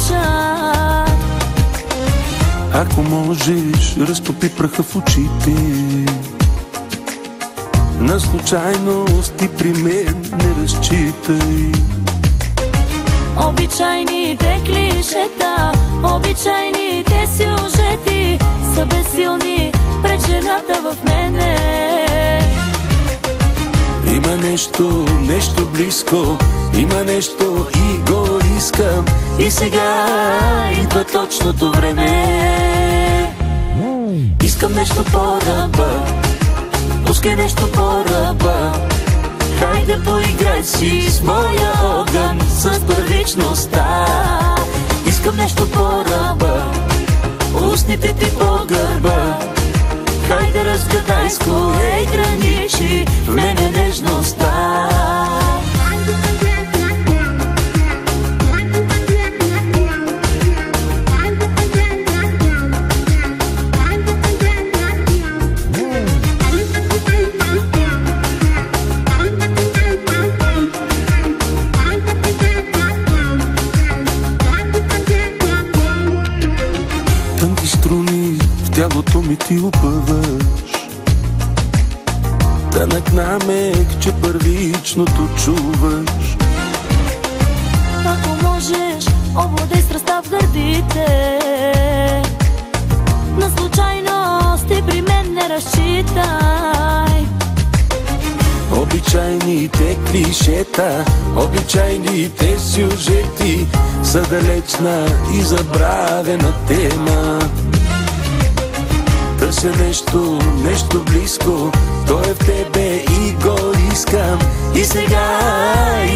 обичам. Ако можеш, разтопи праха в очите. На случайности при мен не разчитай. Обичайните клишета, обичайните сюжети са безсилни пред жената в мене. Има нещо близко, има нещо и го искам. И сега идва точното време. Искам нещо по-ръба, пускай нещо по-ръба. Хайде поиграй си с моя огън, с първичността. Искам нещо по-ръба, устните ти по гърба. Хайде разгадай с кое граничи в мене нежността. Тънки струни в тялото ми ти опъваш. Тънък намек, че първичното чуваш. Ако можеш, обладай страстта в гърдите. На случайности при мен не разчитай. Обичайните клишета, обичайните сюжети са далечна и забравена тема. Търся нещо близко, то е в тебе и го искам. И сега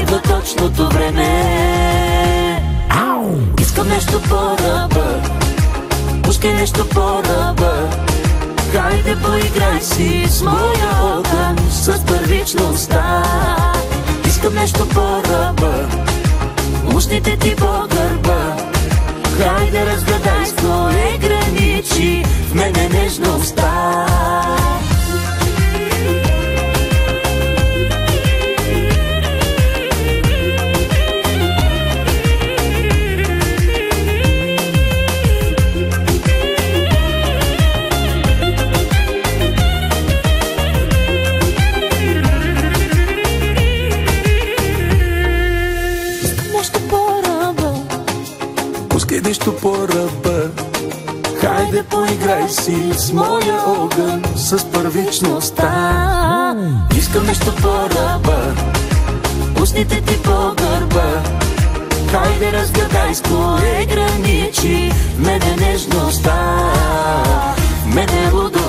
идва точното време. Искам нещо по-ръба, пускай нещо по-ръба. Хайде поиграй си с моя огън, с първичността. Искам нещо по-ръба, устните ти по гърба. Хайде разгадай с кое граничи в мене нежността. Пускай нещо по-ръба, хайде поиграй си с моя огън, с първичността. Искам нещо по-ръба, устните ти по гърба. Хайде разгадай с кое граничи в мене нежността. В мене лудо